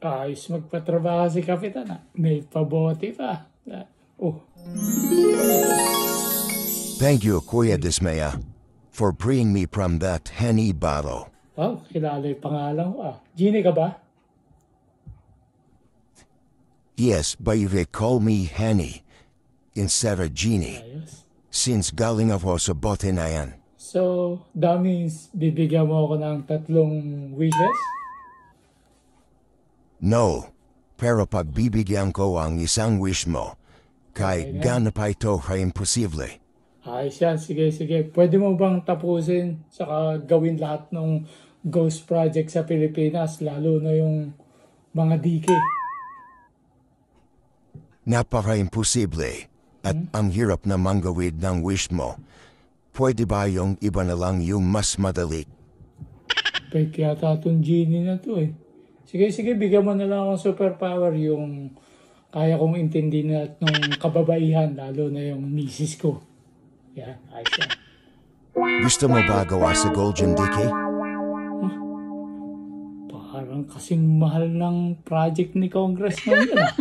Ayos magpatrabaho si Kapitan ah. May pabote pa. Oh. Thank you, Kuya Dismaya, for freeing me from that Henny bottle. Wow, kilala yung pangalan ko ah. Genie ka ba? Yes, but you call me Henny instead of Genie. Ayos. Since galing ako sa bote na yan. So, that means bibigyan mo ako ng 3 wishes? No, pero pagbibigyan ko ang isang wish mo, kay Okay, gana pa ito ka imposible. Ayos yan. Sige, sige. Pwede mo bang tapusin saka gawin lahat ng ghost project sa Pilipinas, lalo na yung mga dike? Napaka-imposible at ang hirap na manggawid ng wish mo. Pwede ba yung iba na lang yung mas madali? Pwede yata itong genie na to eh. Sige, sige. Bigyan mo na lang akong superpower yung kaya kong intindihin at nung kababaihan, lalo na yung misis ko. Yan, ayos yan. Gusto mo ba gawa sa Golden Decay? Parang kasing mahal ng project ni Congressman yun ah.